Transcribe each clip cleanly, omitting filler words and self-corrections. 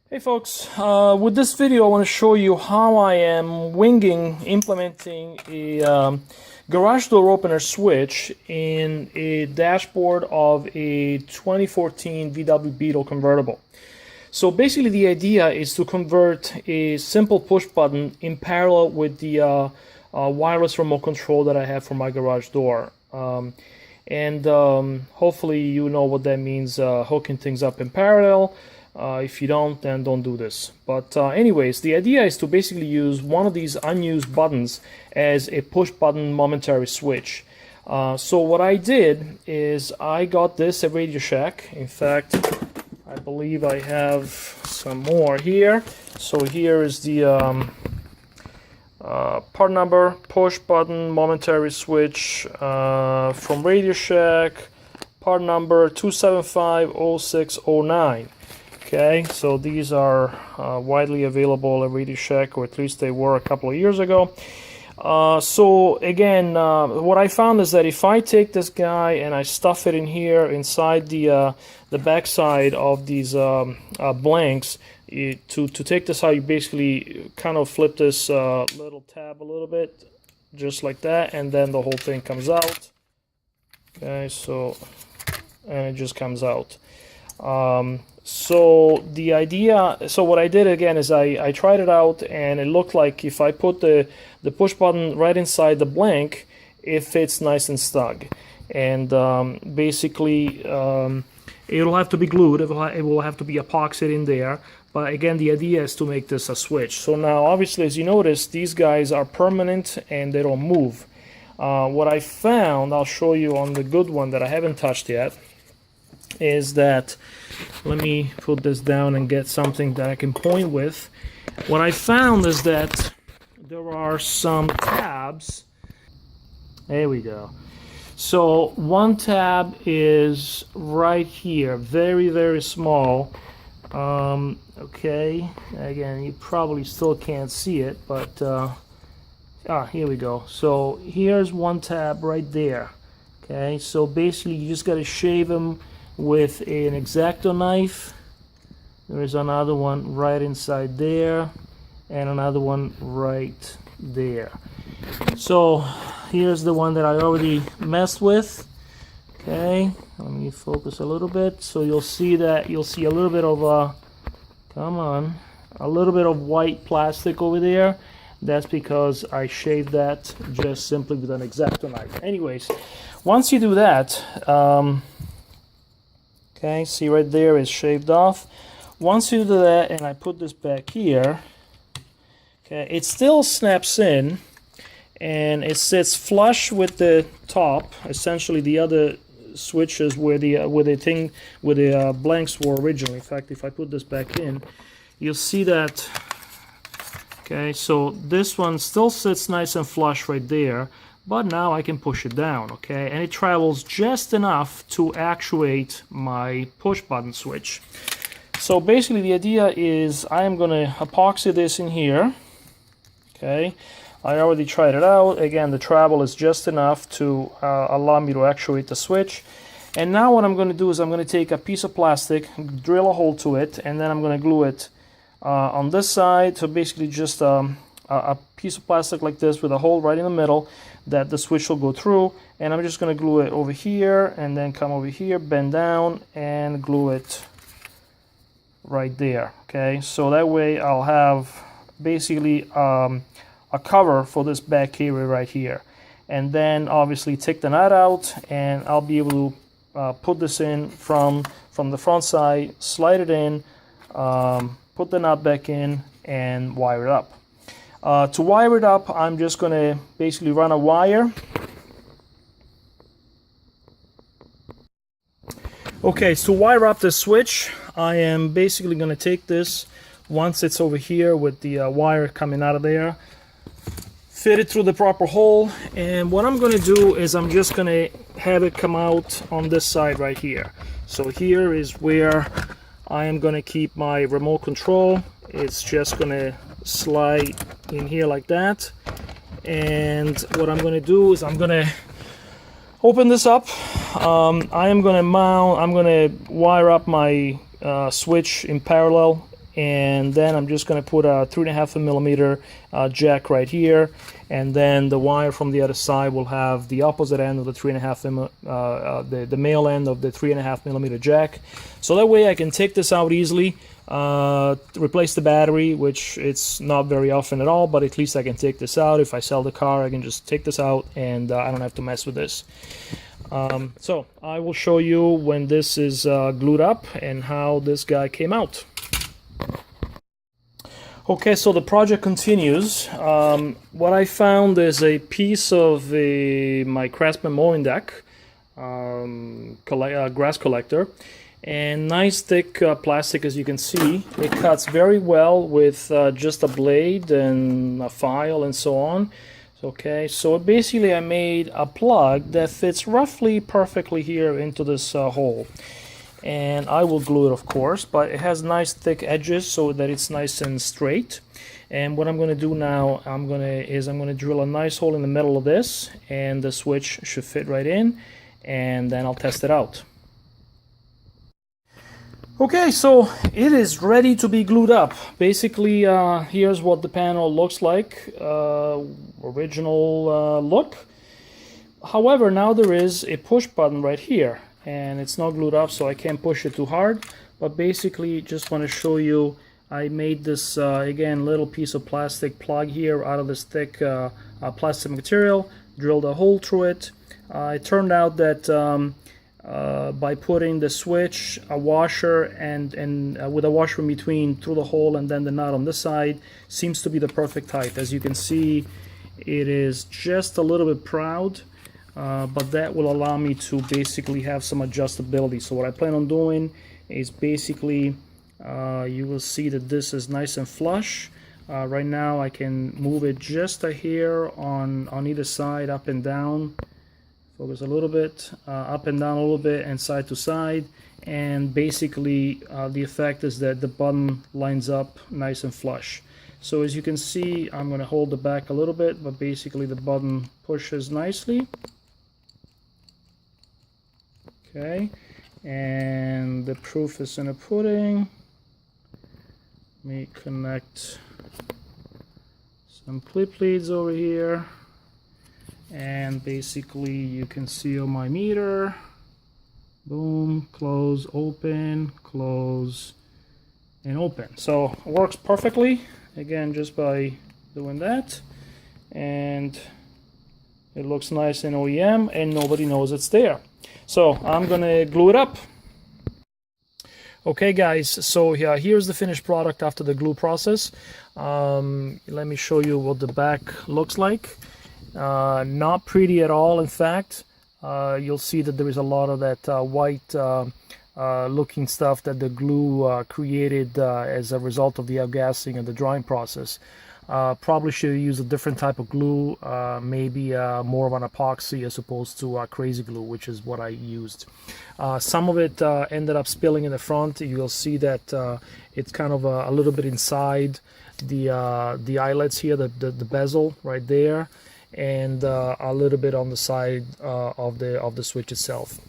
Hey folks, with this video I want to show you how I am implementing a garage door opener switch in a dashboard of a 2014 VW Beetle convertible. So basically the idea is to convert a simple push button in parallel with the wireless remote control that I have for my garage door. Hopefully you know what that means, hooking things up in parallel. If you don't, then don't do this. But anyways, the idea is to basically use one of these unused buttons as a push button momentary switch. So what I did is I got this at Radio Shack. In fact, I believe I have some more here. So here is the part number, push button momentary switch from Radio Shack, part number 2750609. Okay, so these are widely available at Radio Shack, or at least they were a couple of years ago. So again, what I found is that if I take this guy and I stuff it in here inside the backside of these blanks, to take this out, you basically kind of flip this little tab a little bit, just like that, and then the whole thing comes out. Okay, so, and it just comes out. So the idea, so what I did again is I tried it out, and it looked like if I put the push button right inside the blank, it fits nice and snug. And basically it'll have to be glued, it will have to be epoxied in there, but again the idea is to make this a switch. So now obviously, as you notice, these guys are permanent and they don't move. What I found, I'll show you on the good one that I haven't touched yet, is that, let me put this down and get something that I can point with. What I found is that there are some tabs. There we go. So one tab is right here, very, very small. Okay, again, you probably still can't see it, but here we go. So here's one tab right there. Okay, so basically you just got to shave them with an X-Acto knife. There is another one right inside there, and another one right there. So here's the one that I already messed with. Okay, let me focus a little bit. So you'll see a little bit of a little bit of white plastic over there. That's because I shaved that just simply with an X-Acto knife. Anyways, once you do that, okay, see right there is shaved off. Once you do that and I put this back here, okay, it still snaps in and it sits flush with the top, essentially the other switches where the blanks were originally. In fact, if I put this back in, you'll see that. Okay, so this one still sits nice and flush right there, but now I can push it down, okay? And it travels just enough to actuate my push button switch. So basically the idea is I am going to epoxy this in here, okay? I already tried it out. Again, the travel is just enough to allow me to actuate the switch. And now what I'm going to do is I'm going to take a piece of plastic, drill a hole to it, and then I'm going to glue it on this side. So basically just a piece of plastic like this with a hole right in the middle that the switch will go through, and I'm just going to glue it over here and then come over here, bend down and glue it right there. Okay, so that way I'll have basically a cover for this back area right here, and then obviously take the nut out and I'll be able to put this in from the front side, slide it in, put the nut back in and wire it up. To wire it up, I'm just going to basically run a wire. Okay, so to wire up the switch, I am basically going to take this, once it's over here with the wire coming out of there, fit it through the proper hole, and what I'm going to do is I'm just going to have it come out on this side right here. So here is where I am going to keep my remote control. It's just going to slide in here like that, and what I'm going to do is I'm going to open this up. I'm going to wire up my switch in parallel and then I'm just going to put a 3.5 millimeter jack right here, and then the wire from the other side will have the opposite end of the 3.5 the male end of the 3.5 millimeter jack, so that way I can take this out easily, replace the battery, which it's not very often at all, but at least I can take this out. If I sell the car, I can just take this out, and I don't have to mess with this. So I will show you when this is glued up and how this guy came out. Okay, so the project continues. What I found is a piece of my Craftsman mowing deck, grass collector, and nice thick plastic, as you can see. It cuts very well with just a blade and a file and so on. Okay, so basically I made a plug that fits roughly perfectly here into this hole, and I will glue it, of course, but it has nice thick edges so that it's nice and straight. And what I'm going to do now, I'm going to drill a nice hole in the middle of this, and the switch should fit right in, and then I'll test it out. Okay, so it is ready to be glued up. Basically, here's what the panel looks like, original look. However, now there is a push button right here, and it's not glued up, so I can't push it too hard. But basically, just want to show you, I made this, again, little piece of plastic plug here out of this thick plastic material, drilled a hole through it. It turned out that by putting the switch, a washer, and with a washer in between through the hole and then the nut on this side, seems to be the perfect height. As you can see, it is just a little bit proud, but that will allow me to basically have some adjustability. So what I plan on doing is basically, you will see that this is nice and flush. Right now I can move it just a hair on either side, up and down. Focus a little bit, up and down a little bit, and side to side, and basically the effect is that the button lines up nice and flush. So as you can see, I'm going to hold it back a little bit, but basically the button pushes nicely. Okay, and the proof is in the pudding. Let me connect some clip leads over here. And basically you can see on my meter, boom, close, open, close, and open. So it works perfectly, again, just by doing that, and it looks nice in OEM and nobody knows it's there. So I'm gonna glue it up. Okay guys, so yeah, here's the finished product after the glue process. Let me show you what the back looks like. Not pretty at all, in fact. You'll see that there is a lot of that white looking stuff that the glue created as a result of the outgassing and the drying process. Probably should have used a different type of glue, maybe more of an epoxy as opposed to crazy glue, which is what I used. Some of it ended up spilling in the front. You'll see that it's kind of a little bit inside the eyelets here, the bezel right there, and a little bit on the side of the switch itself.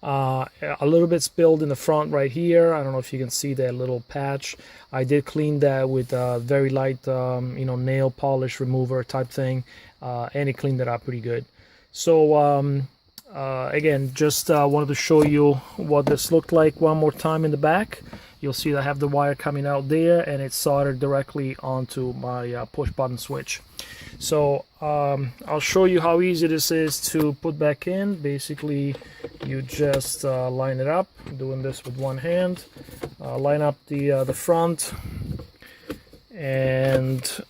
A little bit spilled in the front right here. I don't know if you can see that little patch. I did clean that with a very light nail polish remover type thing, and it cleaned it up pretty good. So again, just wanted to show you what this looked like one more time in the back. You'll see that I have the wire coming out there, and it's soldered directly onto my push button switch. So I'll show you how easy this is to put back in. Basically, you just line it up, doing this with one hand. Line up the front, and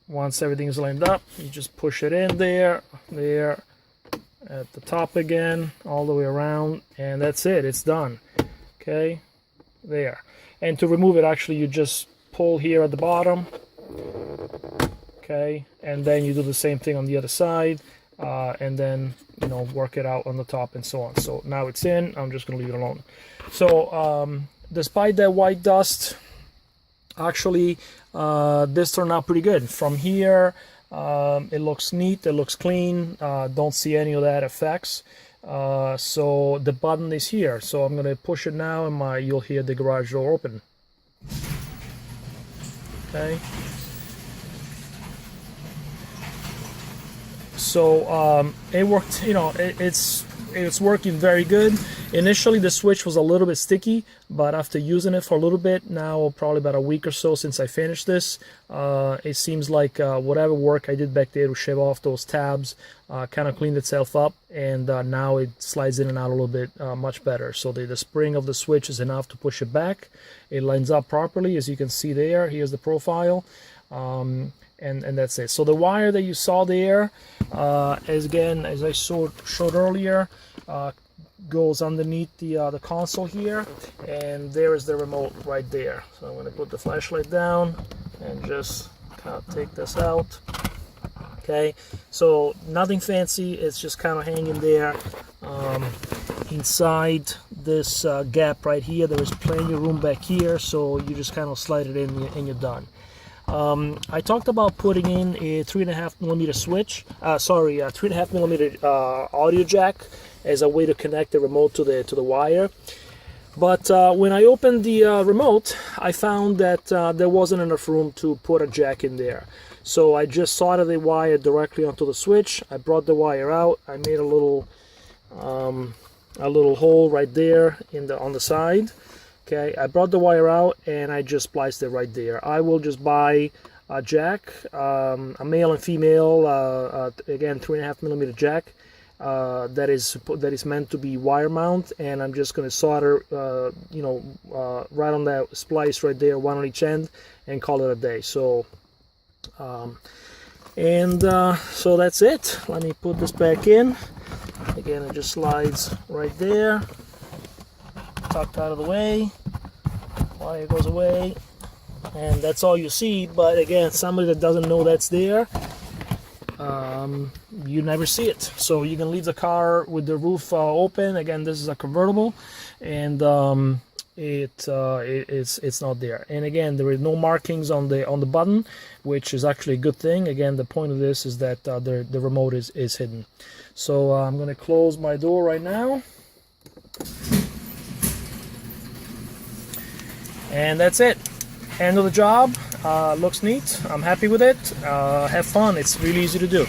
once everything's lined up, you just push it in there, at the top again, all the way around, and that's it. It's done. Okay, there. And to remove it, actually, you just pull here at the bottom. Okay, and then you do the same thing on the other side, and then work it out on the top and so on. So now it's in. I'm just going to leave it alone. So despite that white dust, actually this turned out pretty good. From here, it looks neat, it looks clean. Don't see any of that effects. So the button is here. So I'm going to push it now, and you'll hear the garage door open. Okay. So it worked, you know, it's working very good. Initially the switch was a little bit sticky, but after using it for a little bit, now probably about a week or so since I finished this, it seems like whatever work I did back there to shave off those tabs kind of cleaned itself up, and now it slides in and out a little bit much better. So the spring of the switch is enough to push it back. It lines up properly, as you can see there. Here's the profile. And that's it. So the wire that you saw there, as I showed earlier, goes underneath the console here, and there is the remote right there. So I'm going to put the flashlight down and just kind of take this out. Okay, so nothing fancy, it's just kind of hanging there. Inside this gap right here, there is plenty of room back here, so you just kind of slide it in and you're done. I talked about putting in a 3.5mm switch, 3.5mm audio jack as a way to connect the remote to the wire. But when I opened the remote, I found that there wasn't enough room to put a jack in there. So I just soldered the wire directly onto the switch. I brought the wire out. I made a little hole right there on the side. Okay, I brought the wire out and I just spliced it right there. I will just buy a jack, a male and female, again 3.5mm jack that is meant to be wire mount, and I'm just going to solder, right on that splice right there, one on each end, and call it a day. So, so that's it. Let me put this back in. Again, it just slides right there. Tucked out of the way, wire goes away, and that's all you see. But again, somebody that doesn't know that's there, you never see it. So you can leave the car with the roof open. Again, this is a convertible, and it's not there. And again, there is no markings on the button, which is actually a good thing. Again, the point of this is that the remote is hidden. So I'm going to close my door right now. And that's it. End of the job. Looks neat. I'm happy with it. Have fun. It's really easy to do.